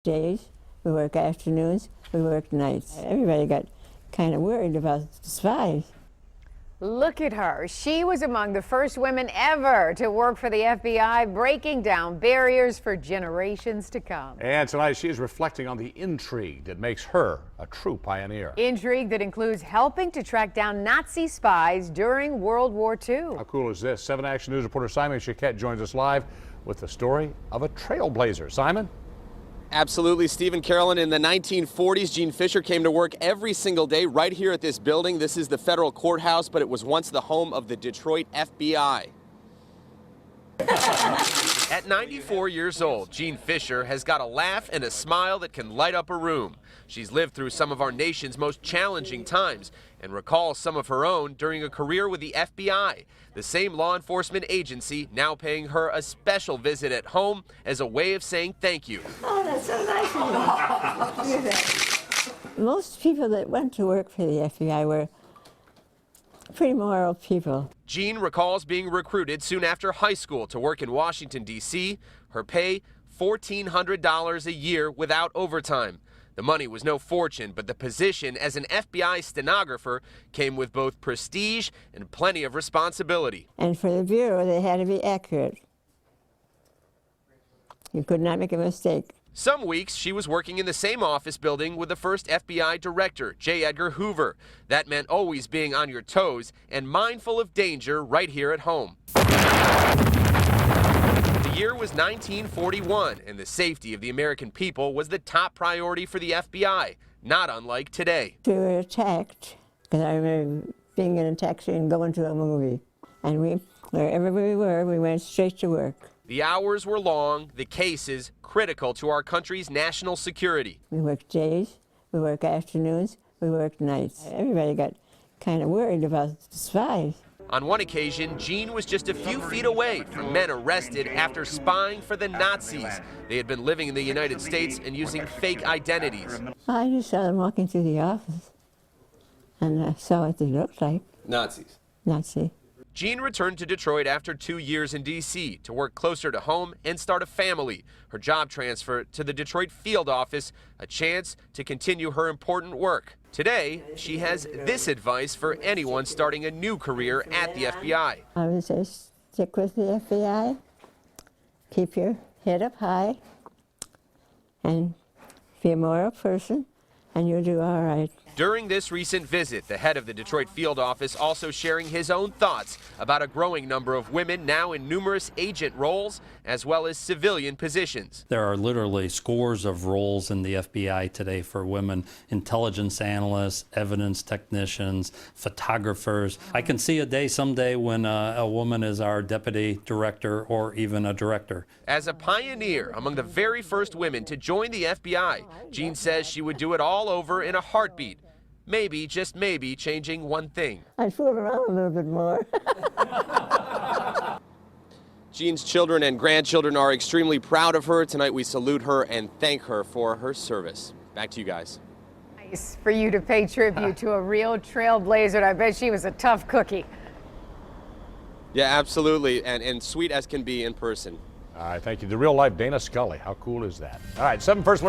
Days, we work afternoons, we work nights. Everybody got kind of worried about the spies. Look at her. She was among the first women ever to work for the FBI, breaking down barriers for generations to come. And tonight she is reflecting on the intrigue that makes her a true pioneer. Intrigue that includes helping to track down Nazi spies during World War II. How cool is this? 7 Action News reporter Simon Chiquette joins us live with the story of a trailblazer. Simon? Absolutely, Stephen. Carolyn, in the 1940s, Jean Fisher came to work every single day right here at this building. This is the federal courthouse, but it was once the home of the Detroit FBI. At 94 years old, Jean Fisher has got a laugh and a smile that can light up a room. She's lived through some of our nation's most challenging times and recalls some of her own during a career with the FBI, the same law enforcement agency now paying her a special visit at home as a way of saying thank you. Oh, that's so nice of you. Most people that went to work for the FBI were pretty moral people. Jean recalls being recruited soon after high school to work in Washington, D.C. Her pay, $1,400 a year without overtime. The money was no fortune, but the position as an FBI stenographer came with both prestige and plenty of responsibility. And for the Bureau, they had to be accurate. You could not make a mistake. Some weeks, she was working in the same office building with the first FBI director, J. Edgar Hoover. That meant always being on your toes and mindful of danger right here at home. The year was 1941, and the safety of the American people was the top priority for the FBI, not unlike today. We were attacked, because I remember being in a taxi and going to a movie. And wherever we were, we went straight to work. The hours were long, the cases critical to our country's national security. We work days, we work afternoons, we work nights. Everybody got kind of worried about the spies. On one occasion, Jean was just a few feet away from men arrested after spying for the Nazis. They had been living in the United States and using fake identities. I just saw them walking through the office, and I saw what they looked like. Nazis. Nazi. Jean returned to Detroit after 2 years in D.C. to work closer to home and start a family. Her job transfer to the Detroit field office, a chance to continue her important work. Today, she has this advice for anyone starting a new career at the FBI. I would say stick with the FBI, keep your head up high, and be a moral person, and you'll do all right. During this recent visit, the head of the Detroit field office also sharing his own thoughts about a growing number of women now in numerous agent roles as well as civilian positions. There are literally scores of roles in the FBI today for women: intelligence analysts, evidence technicians, photographers. I can see a day someday when a woman is our deputy director or even a director. As a pioneer among the very first women to join the FBI, Jean says she would do it all over in a heartbeat. Maybe, just maybe, changing one thing. I'd fool around a little bit more. Jean's children and grandchildren are extremely proud of her. Tonight we salute her and thank her for her service. Back to you guys. Nice for you to pay tribute to a real trailblazer, and I bet she was a tough cookie. Yeah, absolutely, and sweet as can be in person. All right, thank you. The real life Dana Scully. How cool is that? All right, 7 First Alert.